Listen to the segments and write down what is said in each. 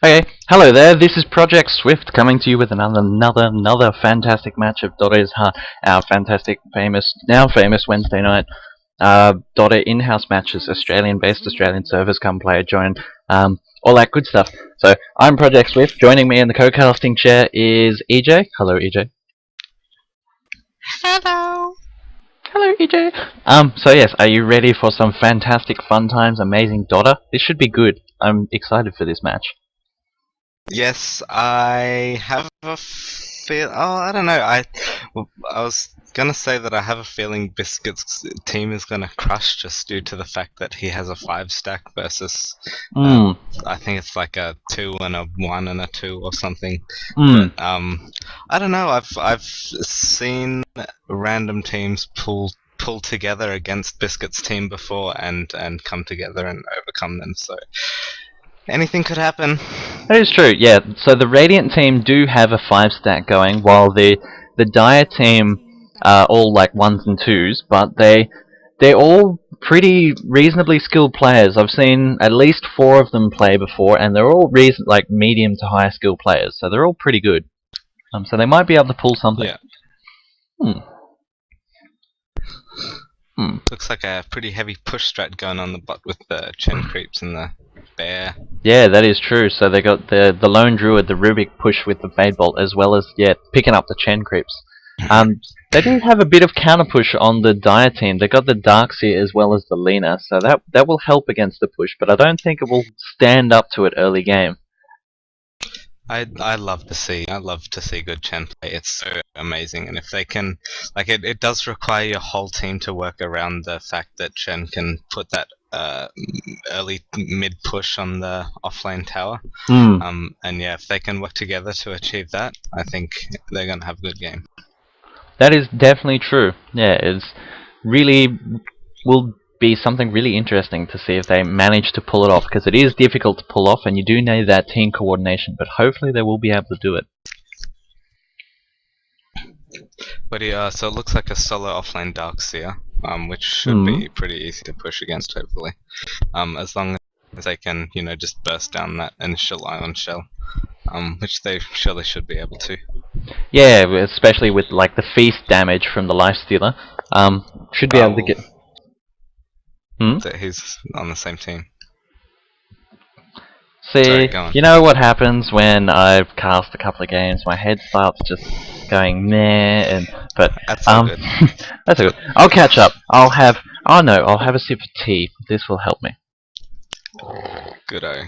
Okay, hello there. This is Project Swift coming to you with another fantastic match of DotA's our fantastic, now famous Wednesday night DotA in-house matches. Australian-based Australian servers come play, join, all that good stuff. So I'm Project Swift. Joining me in the co-casting chair is EJ. Hello, EJ. Hello. Hello, EJ. So yes, are you ready for some fantastic fun times, amazing DotA? This should be good. I'm excited for this match. Yes, I have a feel. Oh, I don't know. I was gonna say that I have a feeling Biscuit's team is gonna crush just due to the fact that he has a 5-stack versus. I think it's like a 2 and a 1 and a 2 or something. But I don't know. I've seen random teams pull together against Biscuit's team before and come together and overcome them. So. Anything could happen. That is true, yeah. So the Radiant team do have a 5-stack going, while the Dire team are all like 1s and 2s, but they're all pretty reasonably skilled players. I've seen at least 4 of them play before, and they're all like medium to high skill players, so they're all pretty good. So they might be able to pull something. Yeah. Looks like a pretty heavy push strat going on the bot with the Chen creeps and the bear. Yeah, that is true. So they got the lone druid, the Rubik push with the Fade Bolt, as well as picking up the Chen creeps. They do have a bit of counter push on the Dire team. They got the Darkseer as well as the Lina, so that will help against the push. But I don't think it will stand up to it early game. I love to see good Chen play. It's so amazing, and if they can, like, it does require your whole team to work around the fact that Chen can put that early mid push on the offlane tower. And yeah, if they can work together to achieve that, I think they're gonna have a good game. That is definitely true. Yeah, it's really will be something really interesting to see if they manage to pull it off, because it is difficult to pull off and you do need that team coordination, but hopefully they will be able to do it. But yeah, so it looks like a solo offlane Darkseer, which should be pretty easy to push against, hopefully. As long as they can, just burst down that initial ion shell, which they surely should be able to. Yeah, especially with like the feast damage from the Lifestealer. Should be able to get... So he's on the same team. See, Sorry, you know what happens when I've cast a couple of games? My head starts just going meh, but that's all good. That's all good. I'll catch up. I'll have a sip of tea. This will help me. Good-o.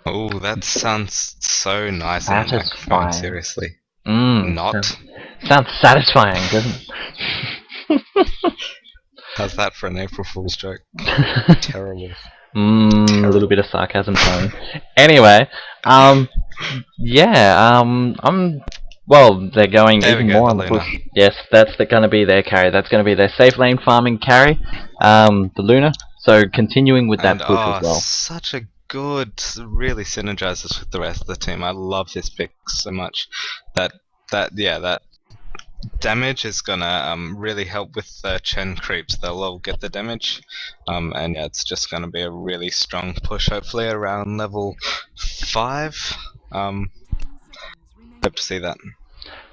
Oh, that sounds so nice on the microphone, seriously. Not? Sounds satisfying, doesn't it? How's that for an April Fool's joke? Terrible. A little bit of sarcasm thrown. Anyway, well, they're going even more on the push. Yes, that's going to be their carry. That's going to be their safe lane farming carry, the Luna. So continuing with that push as well. Such a good, really synergizes with the rest of the team. I love this pick so much. That damage is gonna really help with the Chen creeps. They'll all get the damage, and yeah, it's just gonna be a really strong push. Hopefully around level 5. Hope to see that.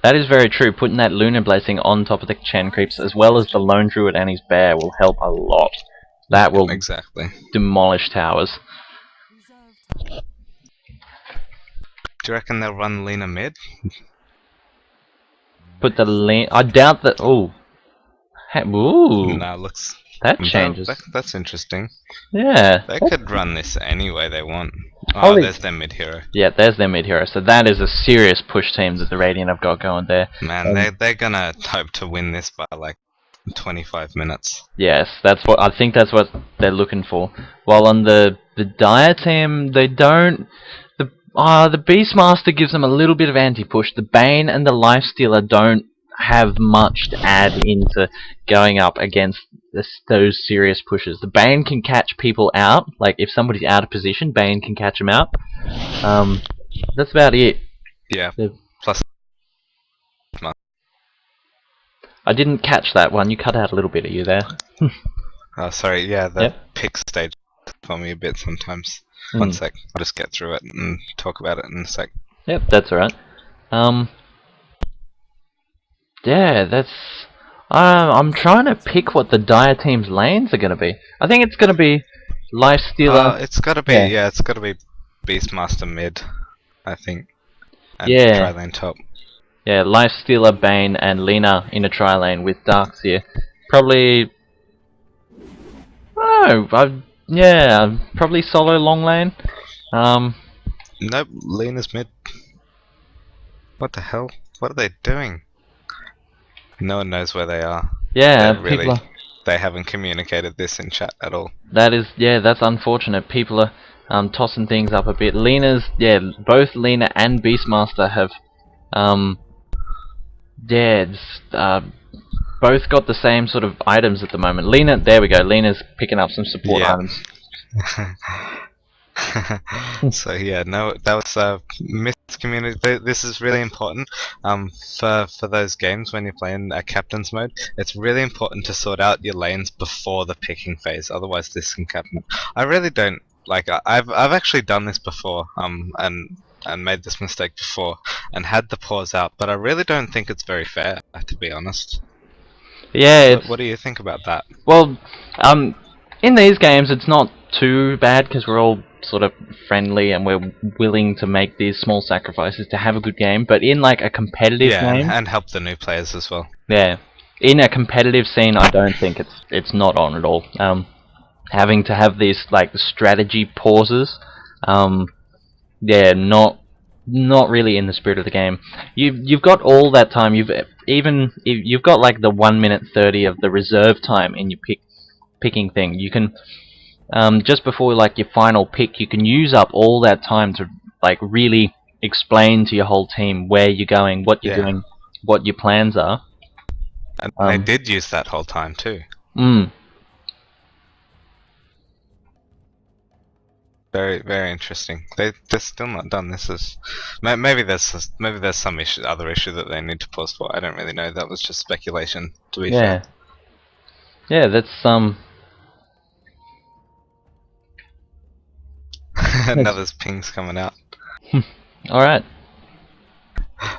That is very true. Putting that Lunar Blessing on top of the Chen creeps, as well as the lone druid and his bear, will help a lot. That will demolish towers. Do you reckon they'll run Lina mid? Put the Lina... I doubt that... Ooh. Ooh. Nah, looks... That changes. That's interesting. Yeah. They could run this any way they want. Oh, there's their mid hero. Yeah, there's their mid hero. So that is a serious push team that the Radiant have got going there. Man, they're gonna hope to win this by like 25 minutes. Yes, I think that's what they're looking for. While on the Dire team, they don't... The Beastmaster gives them a little bit of anti-push. The Bane and the Lifestealer don't have much to add into going up against those serious pushes. The Bane can catch people out. Like, if somebody's out of position, Bane can catch them out. That's about it. Yeah. Plus... I didn't catch that one. You cut out a little bit. Are you there? Oh, sorry. Yeah, the pick stage for me a bit sometimes. One sec. I'll just get through it and talk about it in a sec. Yep, that's alright. Yeah, that's... I'm trying to pick what the Dire team's lanes are going to be. I think it's going to be Lifestealer. It's got to be, yeah, it's got to be Beastmaster mid, I think. And tri-lane top. Yeah, Lifestealer, Bane, and Lina in a tri-lane with Darkseer. Probably... Oh, probably solo long lane. Nope, Lina's mid. What the hell? What are they doing? No one knows where they are. Yeah, they haven't communicated this in chat at all. That is, that's unfortunate. People are tossing things up a bit. Both Lina and Beastmaster have, both got the same sort of items at the moment. Lina, there we go. Lina's picking up some support items. So yeah, no, that was miscommunication. This is really important for those games when you're playing captain's mode. It's really important to sort out your lanes before the picking phase, otherwise this can happen. I really don't like. I've actually done this before and made this mistake before and had the pause out, but I really don't think it's very fair, to be honest. Yeah. What do you think about that? Well, in these games it's not too bad because we're all sort of friendly and we're willing to make these small sacrifices to have a good game, but in like a competitive game, and help the new players as well. Yeah, in a competitive scene, I don't think it's not on at all. Having to have these like strategy pauses, not really in the spirit of the game. You've got all that time. You've got like the 1 minute 30 of the reserve time in your picking thing. You can. Just before like your final pick, you can use up all that time to like really explain to your whole team where you're going, what you're doing, what your plans are. And they did use that whole time too. Very, very interesting. They're still not done. This is maybe there's some other issue that they need to pause for. I don't really know. That was just speculation. To be fair. Yeah, that's Now there's pings coming out. Alright.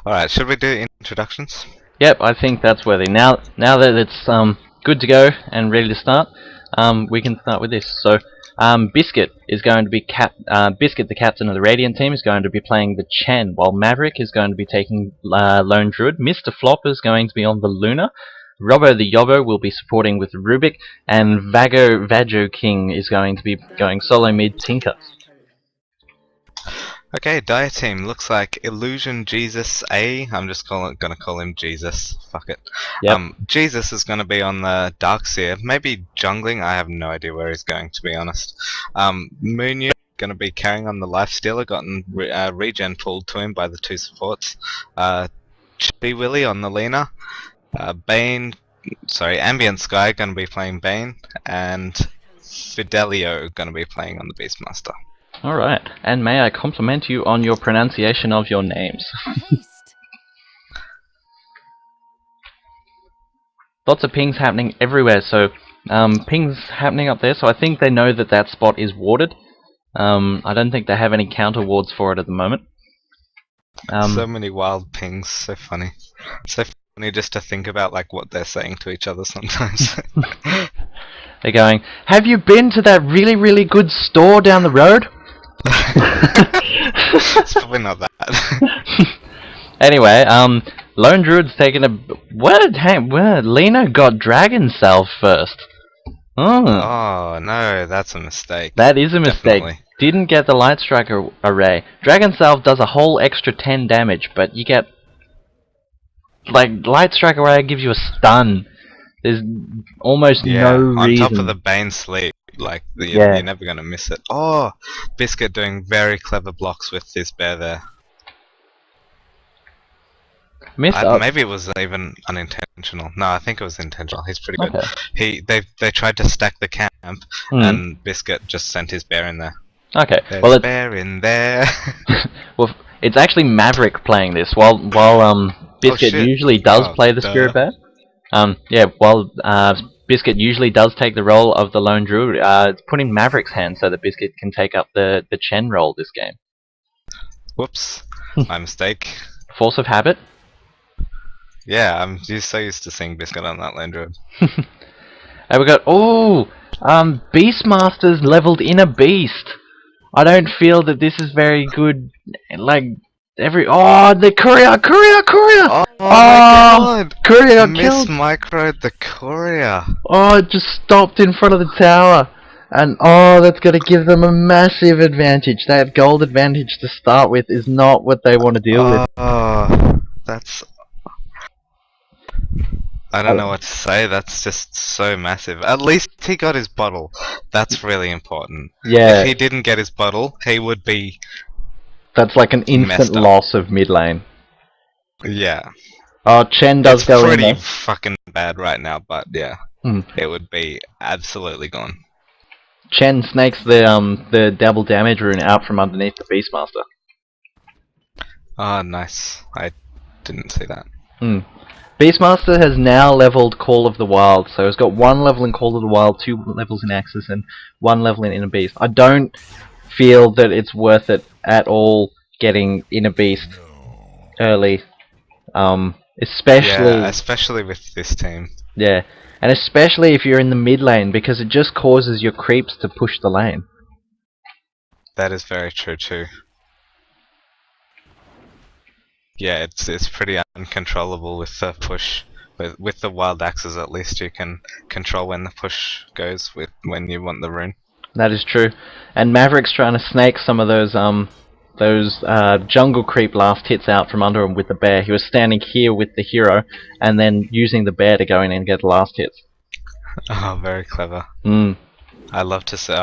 Alright, should we do introductions? Yep, I think that's worthy. Now that it's good to go and ready to start, we can start with this. So, Biscuit is going to be Biscuit, the captain of the Radiant team, is going to be playing the Chen, while Maverick is going to be taking Lone Druid. Mr. Flop is going to be on the Luna. Robbo the Yobbo will be supporting with Rubik, and Vajo King is going to be going solo mid Tinker. Okay, Dire team looks like Illusion Jesus A. I'm just gonna call him Jesus. Fuck it. Yep. Jesus is gonna be on the Darkseer, maybe jungling. I have no idea where he's going, to be honest. Moonyu gonna be carrying on the Lifestealer, gotten regen pulled to him by the two supports. Chibi Willy on the Lina. Ambient Sky gonna be playing Bane, and Fidelio gonna be playing on the Beastmaster. Alright, and may I compliment you on your pronunciation of your names. Lots of pings happening everywhere, so pings happening up there, so I think they know that that spot is warded. I don't think they have any counter wards for it at the moment. So many wild pings, so funny. So funny just to think about like what they're saying to each other sometimes. They're going, "Have you been to that really, really good store down the road?" It's probably not that. Anyway, Lone Druid's taking a... Lina got Dragon Salve first. Oh, no, that's a mistake. That is a mistake. Definitely. Didn't get the Light Striker array. Dragon Salve does a whole extra 10 damage, but you get... Like, Light Striker array gives you a stun. There's almost no reason. On top of the Bane Sleep. Like, you're never going to miss it. Oh, Biscuit doing very clever blocks with this bear there. Maybe it was even unintentional. No, I think it was intentional. He's pretty good. Okay. They tried to stack the camp, and Biscuit just sent his bear in there. Okay, There's a bear in there. Well, it's actually Maverick playing this, while Biscuit usually does play the Spirit Bear. While Biscuit usually does take the role of the lone druid. It's put in Maverick's hand so that Biscuit can take up the Chen role this game. Whoops, my mistake. Force of habit. Yeah, I'm so used to seeing Biscuit on that lane druid. And we got Beastmaster's leveled in a beast. I don't feel that this is very good. Like the courier. Oh my god! Courier Miss killed. microed the courier. Oh, it just stopped in front of the tower. And that's going to give them a massive advantage. That gold advantage to start with is not what they want to deal with. Oh, that's... I don't know what to say, that's just so massive. At least he got his bottle. That's really important. Yeah. If he didn't get his bottle, he would be... That's like an instant loss of mid lane. Yeah. Oh, Chen does go in there. It's pretty fucking bad right now, but yeah. It would be absolutely gone. Chen snakes the double damage rune out from underneath the Beastmaster. Ah, nice. I didn't see that. Beastmaster has now leveled Call of the Wild, so it's got 1 level in Call of the Wild, 2 levels in Axis, and 1 level in Inner Beast. I don't feel that it's worth it at all getting Inner Beast early, especially with this team. Yeah, and especially if you're in the mid lane, because it just causes your creeps to push the lane. That is very true too. Yeah, it's pretty uncontrollable with the push. With the wild axes, at least you can control when the push goes when you want the rune. That is true. And Maverick's trying to snake some of those jungle creep last hits out from under him with the bear. He was standing here with the hero, and then using the bear to go in and get the last hits. Oh, very clever. I love to see.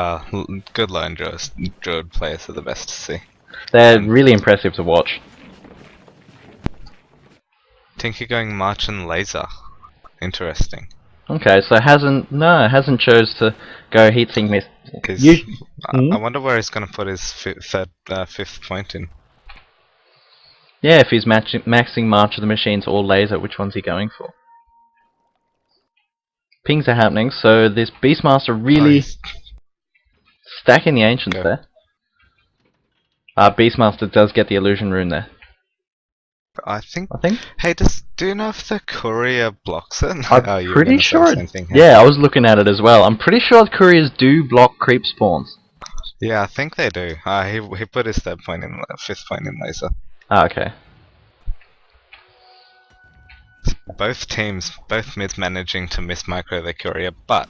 Good lone druid players are the best to see. They're really impressive to watch. Tinker going March and Laser. Interesting. Okay, so hasn't chose to go heatsink mist. I wonder where he's going to put his fifth point in. Yeah, if he's maxing March of the Machines or Laser, which one's he going for? Pings are happening, so this Beastmaster really stacking the Ancients there. Beastmaster does get the Illusion Rune there. I think. Hey, do you know if the courier blocks it? I'm pretty sure. Yeah, I was looking at it as well. I'm pretty sure couriers do block creep spawns. Yeah, I think they do. He put his fifth point in Laser. Okay. Both mids managing to miss micro the courier, but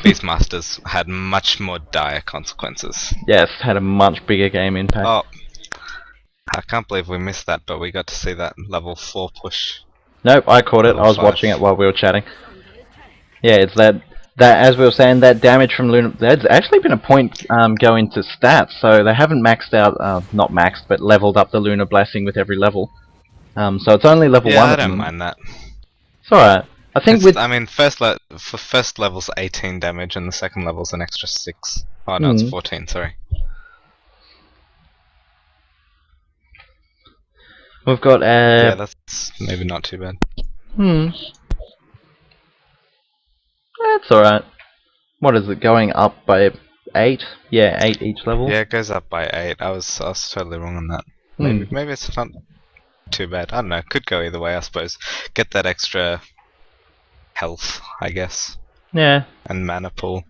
Beastmasters had much more dire consequences. Yes, had a much bigger game impact. Oh. I can't believe we missed that, but we got to see that level 4 push. Nope, I caught it. I was watching it while we were chatting. Yeah, it's that as we were saying, that damage from Luna. There's actually been a point go into stats, so they haven't maxed out, not maxed, but leveled up the Lunar Blessing with every level. So it's only level 1. Yeah, I don't mind that. It's alright. I think first level's 18 damage, and the second level's an extra 6. Oh no, it's 14. Sorry. We've got yeah, that's maybe not too bad. That's alright. What is it, going up by 8? Yeah, 8 each level? Yeah, it goes up by 8. I was totally wrong on that. Maybe it's not too bad. I don't know, could go either way, I suppose. Get that extra health, I guess. Yeah. And mana pool.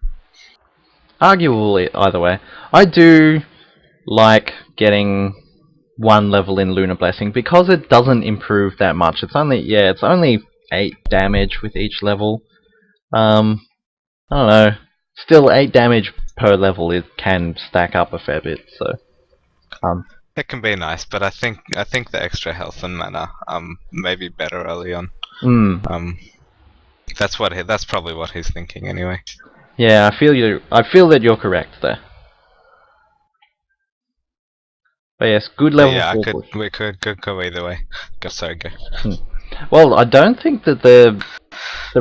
Arguably either way. I do like getting 1 level in Lunar Blessing because it doesn't improve that much. It's only 8 damage with each level. I don't know. Still 8 damage per level, it can stack up a fair bit, so it can be nice, but I think the extra health and mana may be better early on. That's probably what he's thinking anyway. Yeah, I feel that you're correct there. But yes, good level 4 push. We could go either way. Sorry, go. Well, I don't think that the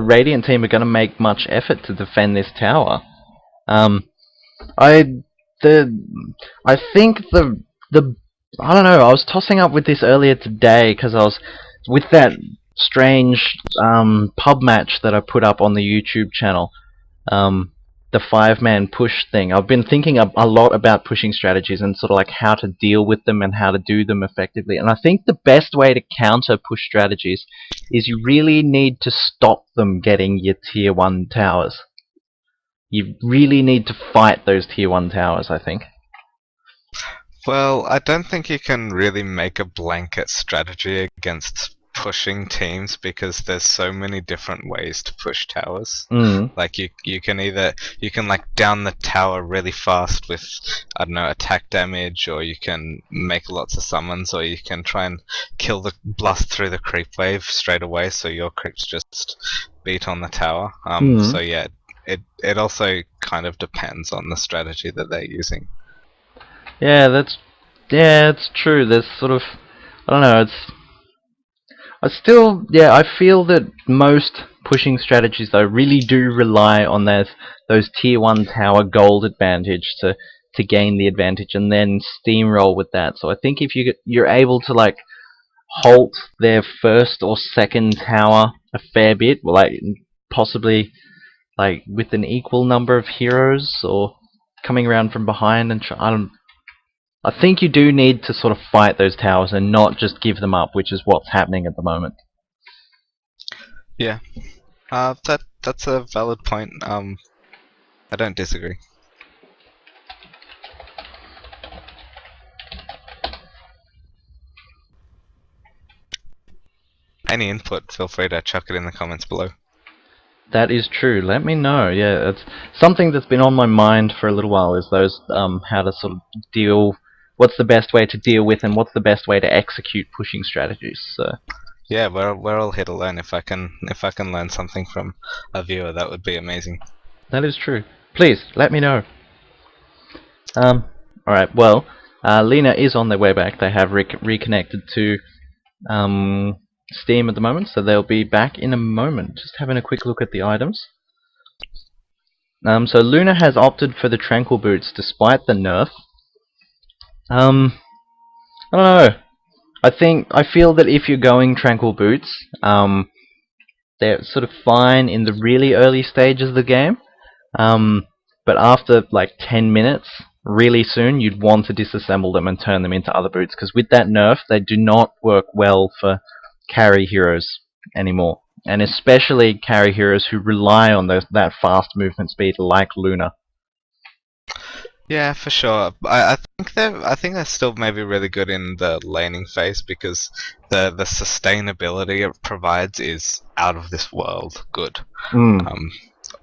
Radiant team are going to make much effort to defend this tower. I think I don't know. I was tossing up with this earlier today because I was with that strange pub match that I put up on the YouTube channel. The 5-man push thing. I've been thinking a lot about pushing strategies and sort of like how to deal with them and how to do them effectively. And I think the best way to counter push strategies is you really need to stop them getting your tier 1 towers. You really need to fight those tier 1 towers, I think. Well, I don't think you can really make a blanket strategy against pushing teams because there's so many different ways to push towers. Like you can like down the tower really fast with, I don't know, attack damage, or you can make lots of summons, or you can try and blast through the creep wave straight away so your creeps just beat on the tower. So yeah, it also kind of depends on the strategy that they're using. Yeah, it's true. There's sort of, I don't know, I feel that most pushing strategies though really do rely on those tier 1 tower gold advantage to gain the advantage and then steamroll with that. So I think if you're able to like halt their first or second tower a fair bit, like possibly like with an equal number of heroes or coming around from behind and I think you do need to sort of fight those towers and not just give them up, which is what's happening at the moment. Yeah, that's a valid point. I don't disagree. Any input, feel free to chuck it in the comments below. That is true. Let me know. Yeah, it's something that's been on my mind for a little while. Is those how to sort of deal. What's the best way to deal with, and what's the best way to execute pushing strategies? So. Yeah, we're all here to learn. If I can learn something from a viewer, that would be amazing. That is true. Please let me know. All right. Well, Lena is on their way back. They have reconnected to Steam at the moment, so they'll be back in a moment. Just having a quick look at the items. So Luna has opted for the Tranquil Boots despite the nerf. I don't know. I feel that if you're going Tranquil Boots, they're sort of fine in the really early stages of the game. But after like 10 minutes, really soon, you'd want to disassemble them and turn them into other boots, because with that nerf, they do not work well for carry heroes anymore. And especially carry heroes who rely on that fast movement speed like Luna. Yeah, for sure. I think they're still maybe really good in the laning phase because the sustainability it provides is out of this world good.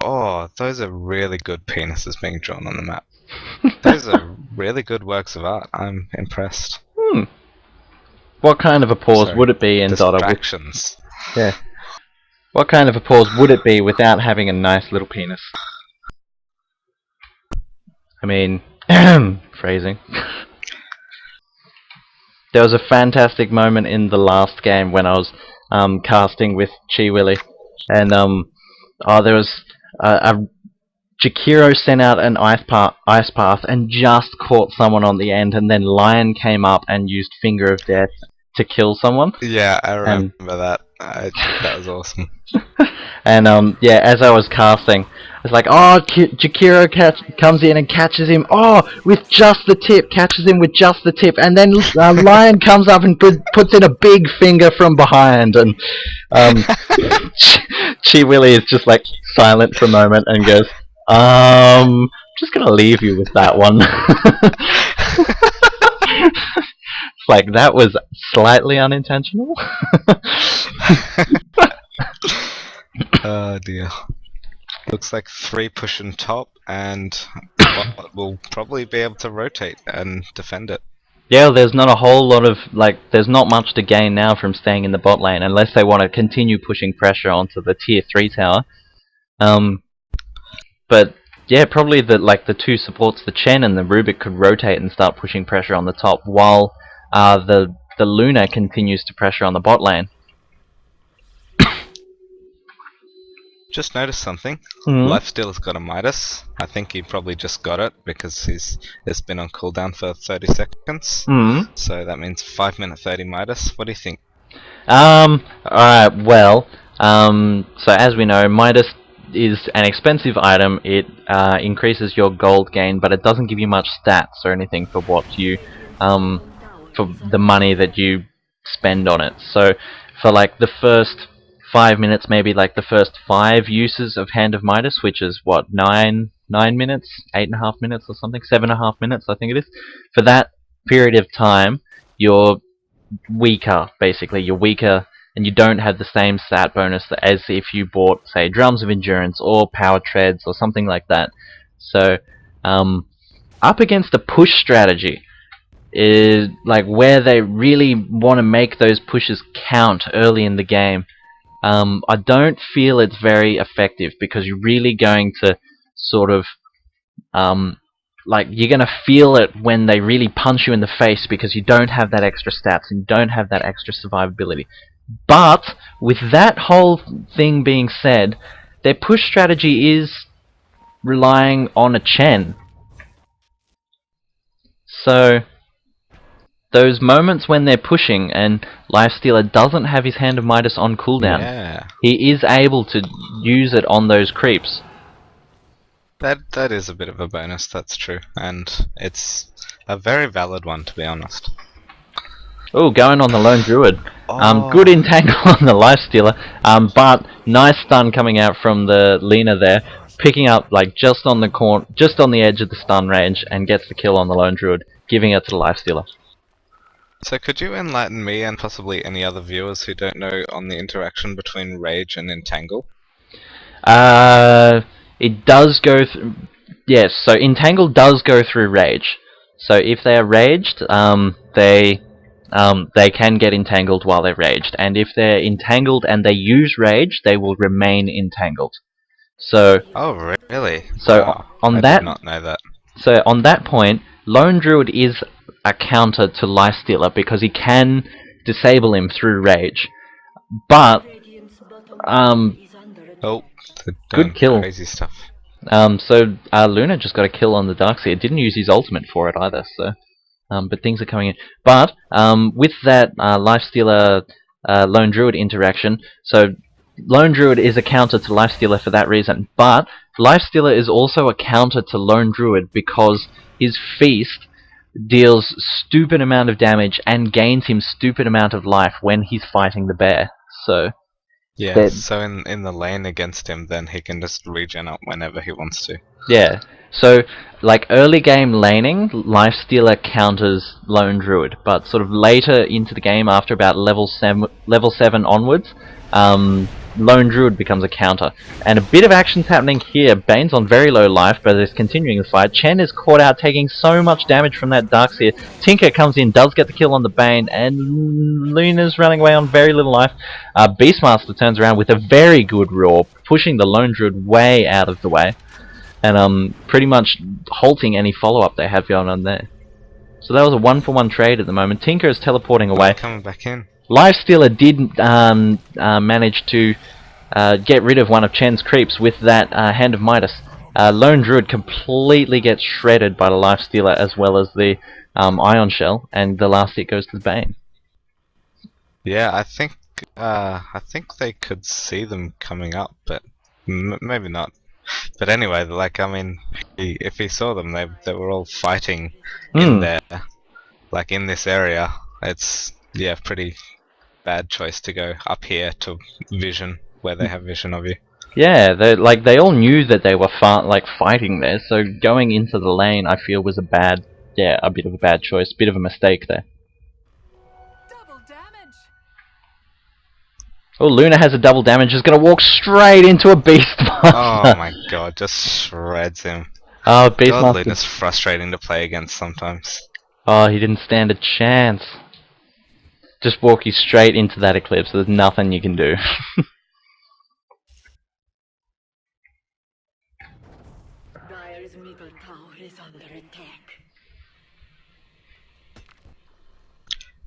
Oh, those are really good penises being drawn on the map. Those are really good works of art. I'm impressed. What kind of a pause would it be in DotA? Distractions. Yeah. What kind of a pause would it be without having a nice little penis? I mean, phrasing. There was a fantastic moment in the last game when I was casting with Chi Willy, and there was Jakiro sent out an ice path and just caught someone on the end, and then Lion came up and used Finger of Death to kill someone. Yeah, I remember that. That was awesome. And yeah, as I was casting, I was like, oh, Jakiro comes in and catches him. Oh, with just the tip, catches him with just the tip, and then Lion comes up and puts in a big finger from behind, and Chi Willy is just like silent for a moment and goes, just gonna leave you with that one. It's like, that was slightly unintentional. Oh dear. Looks like 3 pushing top, and we'll probably be able to rotate and defend it. Yeah, there's not a whole lot of, there's not much to gain now from staying in the bot lane, unless they want to continue pushing pressure onto the tier 3 tower. But yeah, probably the 2 supports, the Chen and the Rubik, could rotate and start pushing pressure on the top, while the Luna continues to pressure on the bot lane. Just noticed something. Lifesteal's got a Midas. I think he probably just got it because it's been on cooldown for 30 seconds. So that means 5 minute 30 Midas. What do you think? Alright, well, so as we know, Midas is an expensive item. It increases your gold gain, but it doesn't give you much stats or anything for what you, for the money that you spend on it. So, for like the first 5 minutes, maybe like the first 5 uses of Hand of Midas, which is what, 9 minutes, 8.5 minutes or something, 7.5 minutes, I think it is. For that period of time, you're weaker, basically. You're weaker, and you don't have the same stat bonus as if you bought, say, Drums of Endurance or Power Treads or something like that. So, up against a push strategy is like where they really want to make those pushes count early in the game. I don't feel it's very effective because you're really going to sort of like you're gonna feel it when they really punch you in the face because you don't have that extra stats and you don't have that extra survivability. But with that whole thing being said, their push strategy is relying on a Chen. So those moments when they're pushing and Lifestealer doesn't have his Hand of Midas on cooldown, Yeah. he is able to use it on those creeps. That is a bit of a bonus, that's true. And it's a very valid one, to be honest. Oh, going on the Lone Druid. Oh. Good entangle on the Lifestealer, but nice stun coming out from the Lena there, picking up like just on the edge of the stun range, and gets the kill on the Lone Druid, giving it to the Lifestealer. So could you enlighten me and possibly any other viewers who don't know on the interaction between Rage and Entangle? It does go through. Yes, so Entangle does go through Rage. So if they are raged, they can get entangled while they're raged, and if they're entangled and they use Rage, they will remain entangled. So. Oh, really? So wow. on I that. did not know that. So on that point, Lone Druid is a counter to Lifestealer because he can disable him through Rage. But Oh, good kill. Crazy stuff. So Luna just got a kill on the Darkseer. Didn't use his ultimate for it either. So, but things are coming in. But with that Lifestealer Lone Druid interaction, so Lone Druid is a counter to Lifestealer for that reason. But Lifestealer is also a counter to Lone Druid because his Feast deals stupid amount of damage and gains him stupid amount of life when he's fighting the bear. So. Yeah, so in the lane against him, then he can just regen up whenever he wants to. Yeah, so like early game laning, Lifestealer counters Lone Druid, but sort of later into the game, after about level 7 onwards, Lone Druid becomes a counter. And a bit of action's happening here. Bane's on very low life, but is continuing the fight. Chen is caught out, taking so much damage from that Darkseer. Tinker comes in, does get the kill on the Bane, and Luna's running away on very little life. Beastmaster turns around with a very good roar, pushing the Lone Druid way out of the way, and pretty much halting any follow-up they have going on there. So that was a 1-for-1 trade at the moment. Tinker is teleporting away. Coming back in. Lifestealer did manage to get rid of one of Chen's creeps with that Hand of Midas. Lone Druid completely gets shredded by the Lifestealer as well as the Ion Shell, and the last hit goes to the Bane. Yeah, I think they could see them coming up, but maybe not. But anyway, like I mean, if he saw them, they were all fighting in there, like in this area. It's pretty bad choice to go up here to vision where they have vision of you. Yeah, they all knew that they were fighting there, so going into the lane I feel was a bit of a bad choice, bit of a mistake there. Double damage. Oh, Luna has a double damage, is gonna walk straight into a Beastmaster. Oh my god, just shreds him. Oh, Beastmaster. God, Luna's frustrating to play against sometimes. Oh, he didn't stand a chance. Just walk you straight into that Eclipse, there's nothing you can do. Dire's middle tower is under attack.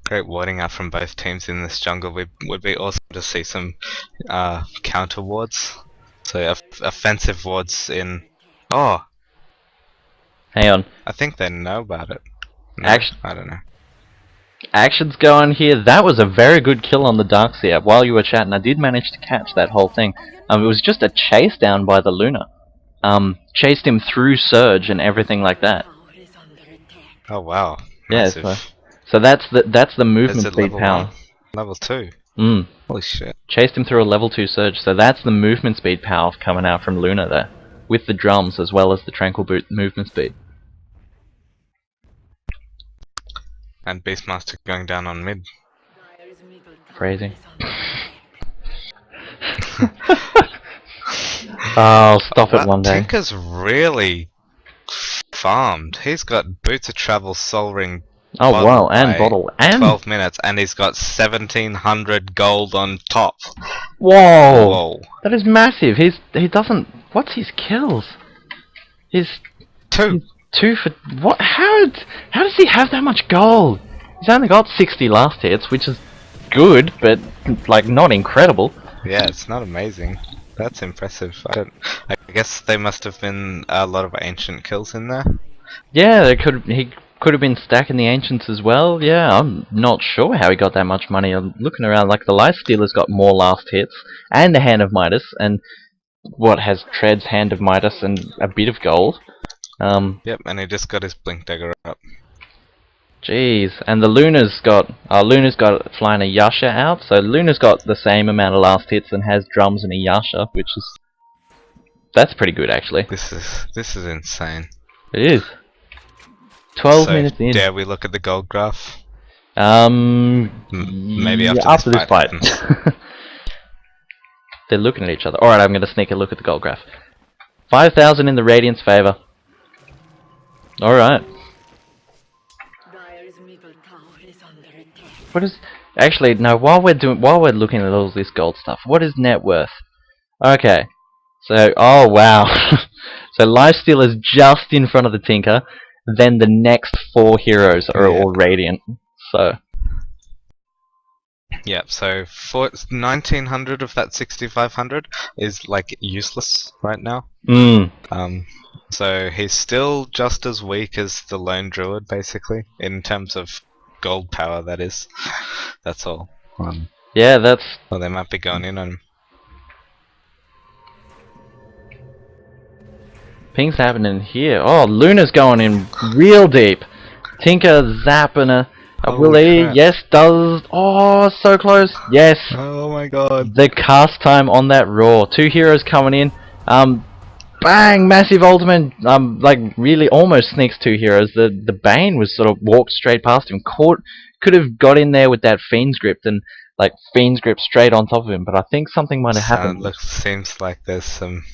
Great warding out from both teams in this jungle. Would be awesome to see some counter wards. So offensive wards in... Oh! Hang on. I think they know about it. No, Actually, I don't know. Action's going here. That was a very good kill on the Darkseer. While you were chatting, I did manage to catch that whole thing. It was just a chase down by the Luna. Chased him through Surge and everything like that. Tower is under attack. Oh wow. Yeah, Massive. so that's the movement Is it speed level power. 1? Level 2? Mm. Holy shit. Chased him through a level 2 Surge, so that's the movement speed power coming out from Luna there. With the drums as well as the Tranquil Boot movement speed. And Beastmaster going down on mid. Dire's middle tower Crazy. is under attack. I'll stop Wow, it one day. Tinker's really farmed. He's got Boots of Travel, Soul Ring, Oh Bottle wow, and by Bottle, and 12 minutes, and he's got 1700 gold on top. whoa, Whoa. that is massive. He doesn't. What's his kills? He's 2. 2 for what? How does he have that much gold? He's only got 60 last hits, which is good, but like not incredible. Yeah, it's not amazing. That's impressive. I guess they must have been a lot of ancient kills in there. Yeah, he could have been stacking the ancients as well. Yeah, I'm not sure how he got that much money. I'm looking around, like the Lifestealer's got more last hits, and the Hand of Midas, and what has Tread's Hand of Midas and a bit of gold. Yep, and he just got his Blink Dagger up. Jeez, and the Luna's got flying a Yasha out, so Luna's got the same amount of last hits and has drums and a Yasha, which is that's pretty good actually. This is insane. It is. 12 So, minutes in. dare we look at the gold graph? Maybe yeah, after this fight. happens. They're looking at each other. Alright, I'm going to sneak a look at the gold graph. 5,000 in the Radiant's favor. Alright. Dire's middle tower is under attack. What is... Actually, no, while we're looking at all this gold stuff, what is net worth? Okay. So, oh wow. So Lifesteal is just in front of the Tinker, then the next 4 heroes are all Radiant. So... Yeah, so for 1900 of that 6500 is like useless right now. So he's still just as weak as the Lone Druid, basically, in terms of gold power. That is, that's all. Yeah, that's... Well, they might be going in on him. Ping's happening here. Oh, Luna's going in real deep. Tinker zapping a Willy. Crap. Yes, does. Oh, so close. Yes. Oh my god. The cast time on that Raw. 2 heroes coming in. Bang! Massive ultimate. Like really almost sneaks 2 heroes. The Bane was sort of walked straight past him. Could have got in there with that Fiend's Grip and like Fiend's Grip straight on top of him. But I think something might have happened. Seems like there's some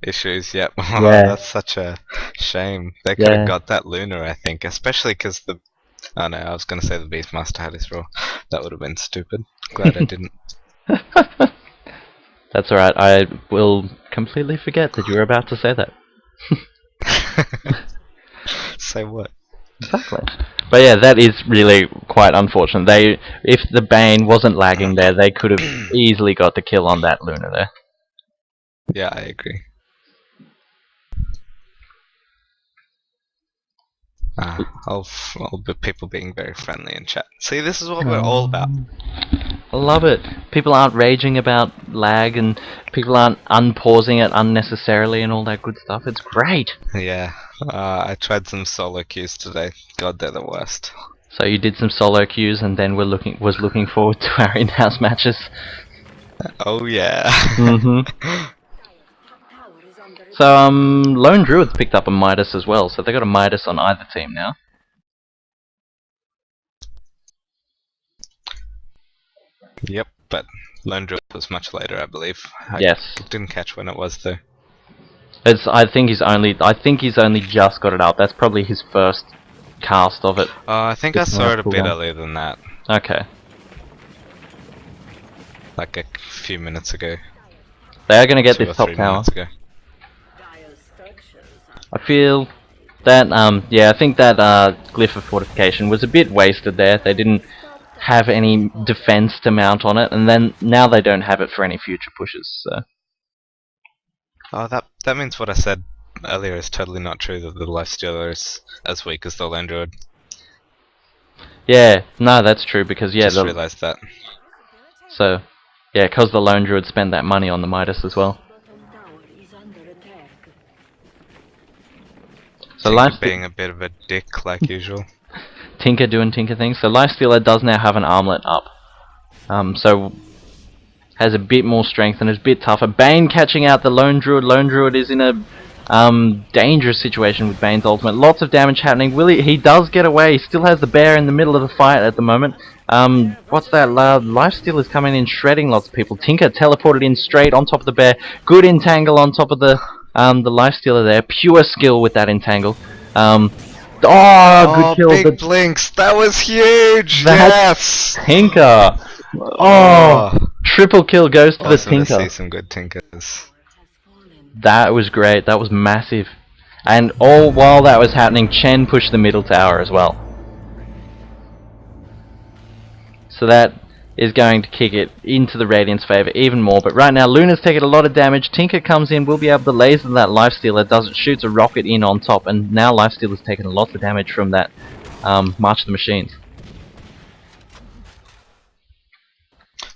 issues. Yep. Yeah. That's such a shame. They could have got that Luna, I think, especially because the. Oh no, I was going to say the Beastmaster had his roll. That would have been stupid. Glad I didn't. That's alright, I will completely forget that you were about to say that. Say what? Exactly. But yeah, that is really quite unfortunate. If the Bane wasn't lagging there, they could have easily got the kill on that Luna there. Yeah, I agree. All people being very friendly in chat. See, this is what we're all about. I love it. People aren't raging about lag and people aren't unpausing it unnecessarily and all that good stuff. It's great. Yeah, I tried some solo queues today. God, they're the worst. So you did some solo queues and then was looking forward to our in-house matches. Oh yeah. Tower is under attack. So Lone Druid's picked up a Midas as well, so they got a Midas on either team now. Yep, but Lone Druid was much later, I believe. Yes. Didn't catch when it was though. I think he's only just got it up. That's probably his first cast of it. I think I saw it a bit earlier than that. Okay. Like a few minutes ago. They are going to get 2 this or top 3 tower. minutes ago. Dire's structures I feel that, yeah, I think that Glyph of Fortification was a bit wasted there. They didn't have any defense to mount on it, and then now they don't have it for any future pushes, so... Oh, that means what I said earlier is totally not true, that the Lifestealer is as weak as the Lone Druid. Yeah, no, that's true because yeah, Just realised that. so yeah, because the lone druid spent that money on the Midas as well. Bottom tower is under attack. So Tinker being a bit of a dick like usual. Tinker doing Tinker things. So Lifestealer does now have an armlet up. So has a bit more strength and is a bit tougher. Bane catching out the Lone Druid. Lone Druid is in a dangerous situation with Bane's ultimate. Lots of damage happening. He does get away. He still has the bear in the middle of the fight at the moment. What's that? Lifesteal is coming in, shredding lots of people. Tinker teleported in straight on top of the bear. Good entangle on top of the Lifestealer there. Pure skill with that entangle. Good kill. Big blinks. That was huge. That's Yes. Tinker. Triple kill goes to the Awesome to Tinker. see some good Tinkers. That was great. That was massive. And all while that was happening, Chen pushed the middle tower as well. So that is going to kick it into the Radiant's favour even more. But right now, Luna's taking a lot of damage. Tinker comes in, will be able to laser that Lifestealer. Doesn't shoots a rocket in on top, and now Lifestealer's taking a lot of damage from that March of the Machines.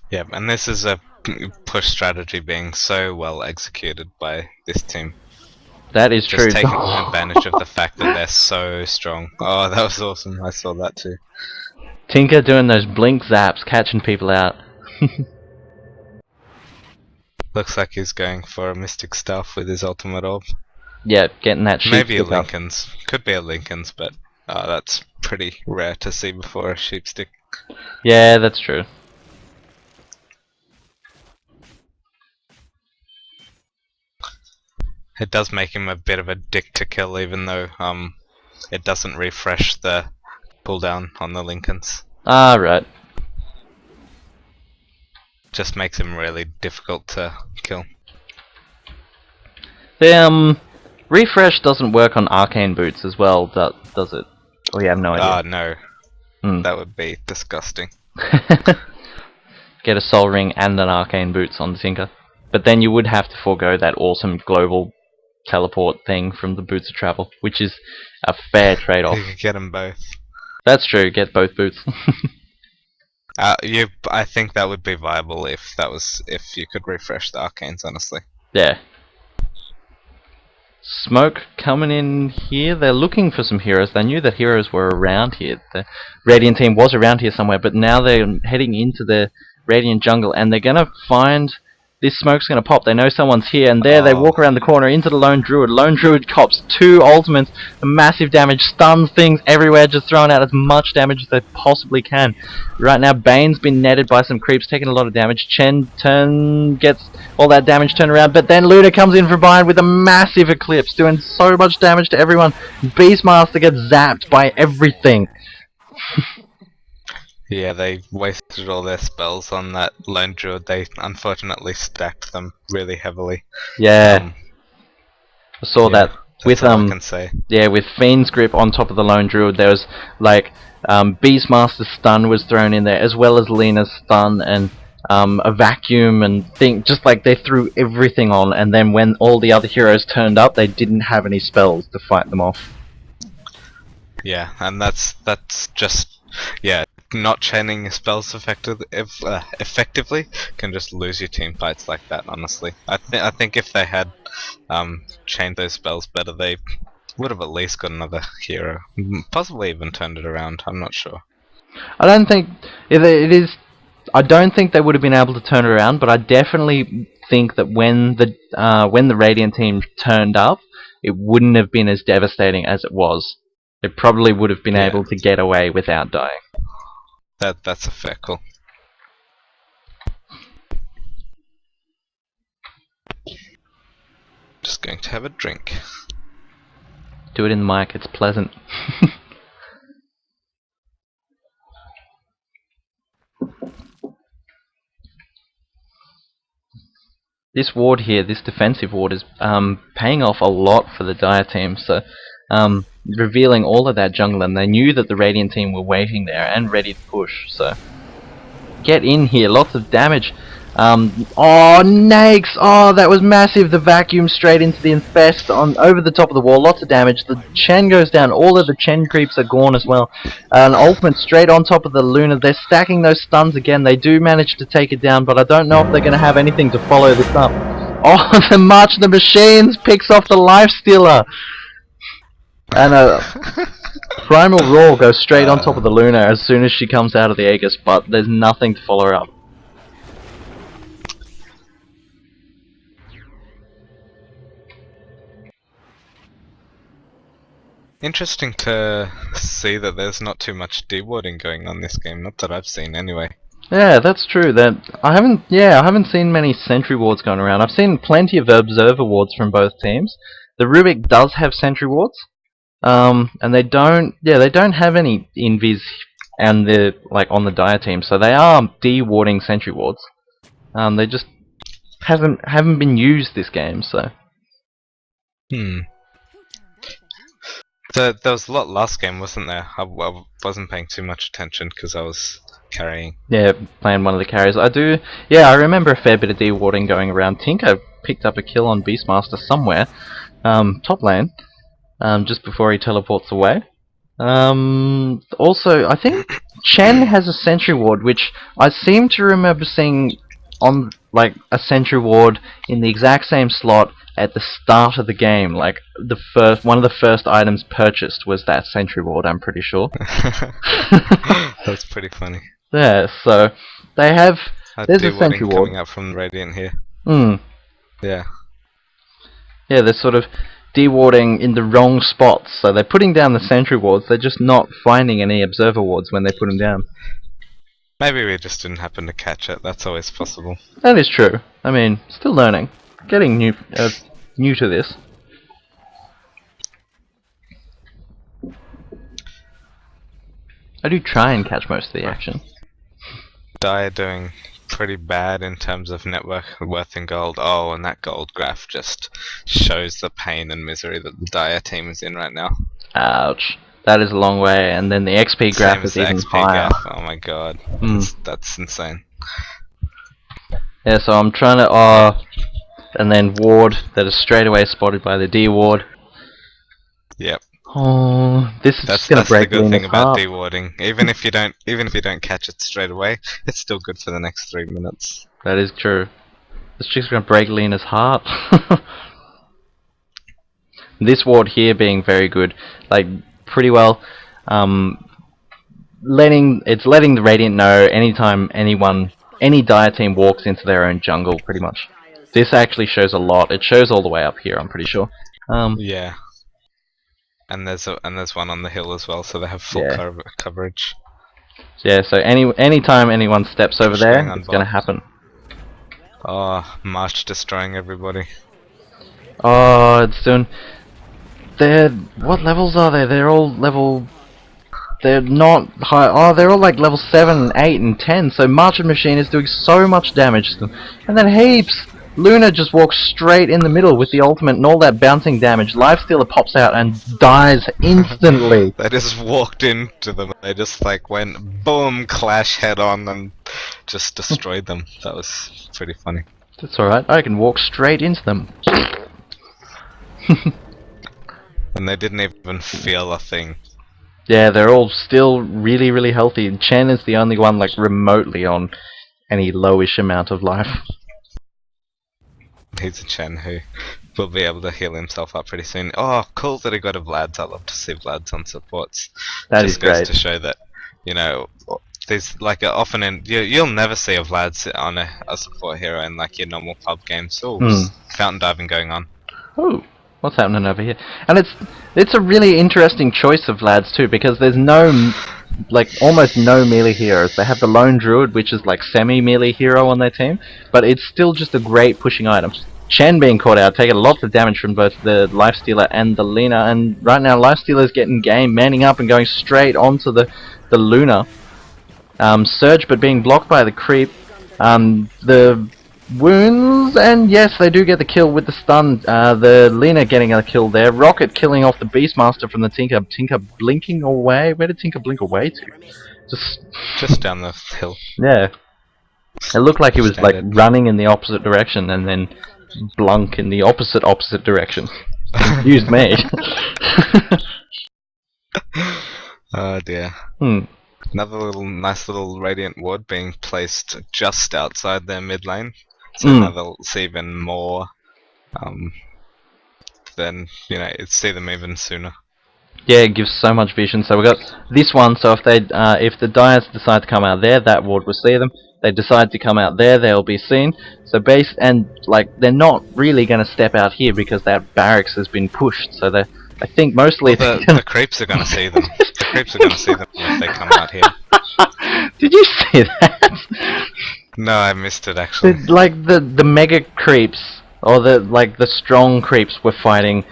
Yeah, and this is a push strategy being so well executed by this team. That is true. Just taking advantage of the fact that they're so strong. Oh, that was awesome. I saw that too. Tinker doing those blink zaps, catching people out. Looks like he's going for a Mystic Staff with his ultimate orb. Yeah, getting that sheep Maybe a stick up. Lincoln's. Could be a Lincoln's, but that's pretty rare to see before a sheep stick. Yeah, that's true. It does make him a bit of a dick to kill, even though it doesn't refresh the cooldown on the Lincolns. Ah, right. Just makes him really difficult to kill. The refresh doesn't work on arcane boots as well, does it? We have no idea. No. Hmm. That would be disgusting. Get a soul ring and an arcane boots on the Tinker. But then you would have to forego that awesome global teleport thing from the Boots of Travel, which is a fair trade-off. You could get them both. That's true, get both boots. I think that would be viable if you could refresh the arcanes, honestly. Yeah. Smoke coming in here. They're looking for some heroes. They knew that heroes were around here. The Radiant team was around here somewhere, but now they're heading into the Radiant jungle, and they're gonna find this smoke's gonna pop. They know someone's here, and there they walk around the corner into the Lone Druid. Lone Druid cops 2 ultimates, massive damage, stuns things everywhere, just throwing out as much damage as they possibly can. Right now, Bane's been netted by some creeps, taking a lot of damage. Chen gets all that damage turned around, but then Luna comes in from behind with a massive Eclipse, doing so much damage to everyone. Beastmaster gets zapped by everything. Yeah, they wasted all their spells on that Lone Druid. They unfortunately stacked them really heavily. Yeah, I saw that with That's all I can say. yeah, with Fiend's Grip on top of the Lone Druid. There was like Beastmaster's stun was thrown in there, as well as Lena's stun and a vacuum and thing. Just like they threw everything on, and then when all the other heroes turned up, they didn't have any spells to fight them off. Yeah, and that's just not chaining your spells effectively can just lose your team fights like that. Honestly, I think if they had chained those spells better, they would have at least got another hero, possibly even turned it around. I'm not sure. I don't think I don't think they would have been able to turn it around, but I definitely think that when the Radiant team turned up, it wouldn't have been as devastating as it was. They probably would have been able to get away without dying. That's a fair call. Just going to have a drink. Do it in the mic, it's pleasant. This ward here, this defensive ward, is paying off a lot for the Dire team. So, revealing all of that jungle, and they knew that the Radiant team were waiting there and ready to push. So, get in here, lots of damage. Oh, Nakes! Oh, that was massive. The vacuum straight into the Infest on over the top of the wall. Lots of damage. The Chen goes down. All of the Chen creeps are gone as well. An ultimate straight on top of the Luna. They're stacking those stuns again. They do manage to take it down, but I don't know if they're going to have anything to follow this up. Oh, the March of the Machines picks off the Lifestealer. And a Primal Roar goes straight on top of the Luna as soon as she comes out of the Aegis, but there's nothing to follow her up. Interesting to see that there's not too much dewarding going on this game, not that I've seen anyway. Yeah, that's true. I haven't seen many sentry wards going around. I've seen plenty of observer wards from both teams. The Rubik does have sentry wards, and they don't have any invis and the on the Dire team, so they are dewarding sentry wards. They just haven't been used this game, so. There was a lot last game, wasn't there? I wasn't paying too much attention because I was carrying. Yeah, playing one of the carriers. I remember a fair bit of dewarding going around. Tinker picked up a kill on Beastmaster somewhere, top lane, just before he teleports away. Also, I think Chen has a sentry ward, which I seem to remember seeing on a sentry ward in the exact same slot at the start of the game. Like one of the first items purchased was that sentry ward, I'm pretty sure. That's pretty funny. Yeah, so they have. There's a sentry ward coming up from Radiant here. Yeah. Yeah, they're sort of dewarding in the wrong spots. So they're putting down the sentry wards. They're just not finding any observer wards when they put them down. Maybe we just didn't happen to catch it. That's always possible. That is true. I mean, still learning, getting new to this. I do try and catch most of the action. DotA doing pretty bad in terms of network worth in gold. Oh, and that gold graph just shows the pain and misery that the DotA team is in right now. Ouch. That is a long way, and then the XP graph is even higher. Graph. Oh my god. That's insane. Yeah, so I'm trying to and then ward that is straight away spotted by the D ward. Yep. Oh, this is just gonna break the good thing about heart. dewarding. Even if you don't catch it straight away, it's still good for the next 3 minutes. That is true. It's just gonna break Lena's heart. This ward here being very good, pretty well. Letting the Radiant know anytime any Dire team walks into their own jungle, pretty much. This actually shows a lot. It shows all the way up here, I'm pretty sure. Yeah. And there's one on the hill as well, so they have full coverage. Yeah, so anytime anyone steps over there, it's gonna happen. Oh, March destroying everybody. Oh, it's doing. What levels are they? They're all level. They're not high. Oh, they're all level 7, 8, and 10. So March Machine is doing so much damage to them, and then heaps. Luna just walks straight in the middle with the ultimate and all that bouncing damage. Lifestealer pops out and dies instantly. They just walked into them. They just went boom, clash head on, and just destroyed them. That was pretty funny. That's alright. I can walk straight into them. And they didn't even feel a thing. Yeah, they're all still really, really healthy. And Chen is the only one remotely on any lowish amount of life. He's a Chen who will be able to heal himself up pretty soon. Oh, cool that he got a Vlad's. I love to see Vlad's on supports. That is great. Just goes to show that, there's often you'll never see a Vlad's on a support hero in your normal pub games. Oh, fountain diving going on. Oh, what's happening over here? And it's a really interesting choice of Vlads too, because there's no almost no melee heroes. They have the Lone Druid, which is semi-melee hero on their team, but it's still just a great pushing item. Chen being caught out, taking lots of damage from both the Lifestealer and the Lina, and right now Lifestealer's getting game, manning up and going straight onto the Luna. Surge, but being blocked by the creep. The wounds, and yes, they do get the kill with the stun. The Lina getting a kill there. Rocket killing off the Beastmaster from the Tinker. Tinker blinking away. Where did Tinker blink away to? Just down the hill. Yeah. It looked like he was like Standard. running in the opposite direction and then blunk in the opposite direction. Confused me. Oh dear. Hmm. Another nice little radiant ward being placed just outside their mid lane, so Mm. now they'll see even more. Then see them even sooner. Yeah, it gives so much vision. So we got this one. So if if the Dyers decide to come out there, that ward will see them. They decide to come out there, they'll be seen. So they're not really going to step out here because that barracks has been pushed. So I think mostly The creeps are going to see them. The creeps are going to see them if they come out here. Did you see that? No, I missed it actually. The mega creeps or the strong creeps were fighting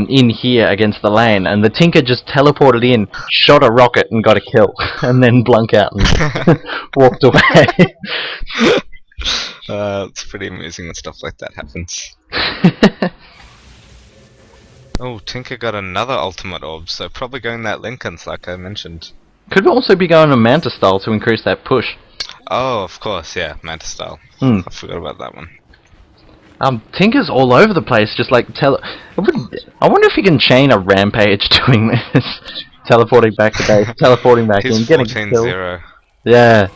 in here against the lane, and the Tinker just teleported in, shot a rocket and got a kill, and then blunk out and walked away. It's pretty amusing when stuff like that happens. Oh, Tinker got another ultimate orb, so probably going that Lincoln's like I mentioned. Could also be going to Manta style to increase that push. Oh, of course, yeah, Manta style. Hmm. I forgot about that one. Tinker's all over the place, just like I wonder if he can chain a rampage doing this. Teleporting back to base, teleporting back He's in, getting killed. 14-0. Yeah.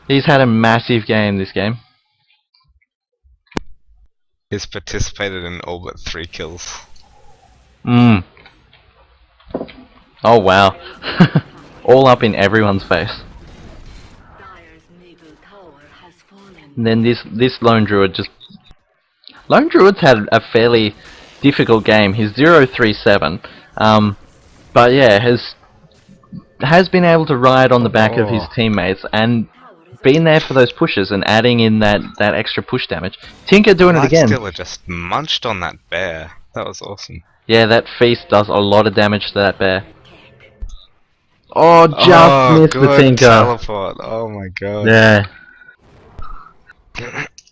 He's had a massive game this game. He's participated in all but 3 kills. Mm. Oh wow. All up in everyone's face. Dyer's middle tower has fallen. And then this Lone Druid just... Lone Druid's had a fairly difficult game. He's 0-3-7. But yeah, has been able to ride on the back of his teammates and been there for those pushes and adding in that extra push damage. Tinker doing it again. Lightstealer just munched on that bear. That was awesome. Yeah, that feast does a lot of damage to that bear. Oh, just missed the good Tinker. teleport. Oh my god. Yeah.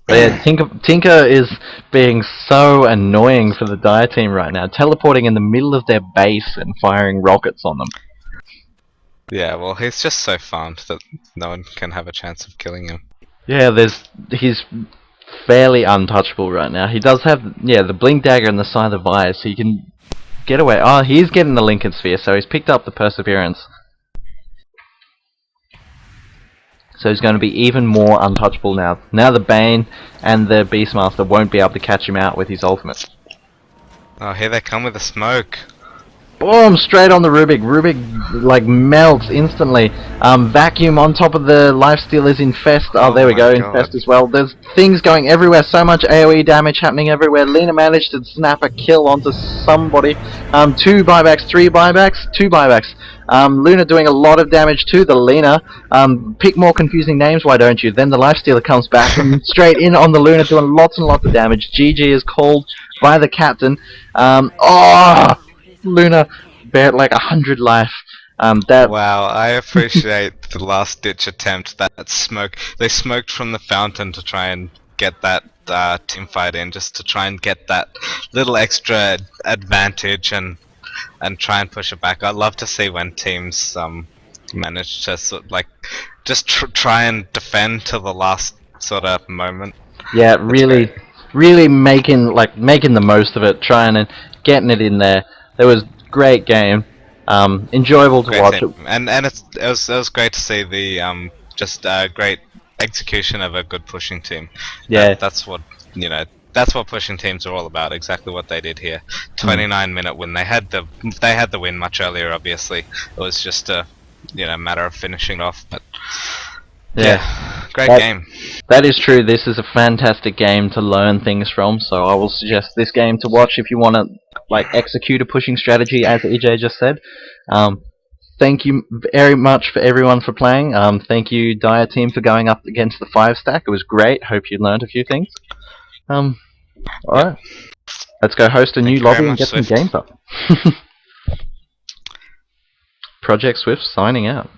But yeah, Tinker is being so annoying for the Dire team right now, teleporting in the middle of their base and firing rockets on them. Yeah, well, he's just so farmed that no one can have a chance of killing him. Yeah, he's fairly untouchable right now. He does have, the Blink Dagger and the Scythe of Fire, so he can get away. Oh, he's getting the Lincoln Sphere, so he's picked up the Perseverance. So he's going to be even more untouchable now. Now the Bane and the Beastmaster won't be able to catch him out with his ultimate. Oh, here they come with the smoke. Boom! Straight on the Rubik. Rubik, like, melts instantly. Vacuum on top of the Lifestealers Infest. Oh, there we my go, God. Infest as well. There's things going everywhere. So much AoE damage happening everywhere. Lena managed to snap a kill onto somebody. 2 buybacks, 3 buybacks, 2 buybacks. Luna doing a lot of damage to the Lena. Pick more confusing names, why don't you? Then the Lifestealer comes back and straight in on the Luna, doing lots and lots of damage. GG is called by the captain. Luna bared like 100 life. Wow, I appreciate the last ditch attempt. That smoke. They smoked from the fountain to try and get that team fight in, just to try and get that little extra advantage and try and push it back. I love to see when teams manage to just try and defend to the last sort of moment. Yeah, That's really, great. really making the most of it, trying and getting it in there. It was great game, enjoyable to Great watch. team. And it was great to see the just great execution of a good pushing team. Yeah. That's what that's what pushing teams are all about. Exactly what they did here. 29-minute win. They had the win much earlier. Obviously, it was just a matter of finishing off. But yeah, great game. That is true. This is a fantastic game to learn things from. So I will suggest this game to watch if you want to execute a pushing strategy, as EJ just said. Thank you very much for everyone for playing. Thank you, Dire team, for going up against the 5-stack. It was great. Hope you learned a few things. Alright. Let's go host a new lobby and get some games up. Project Swift signing out.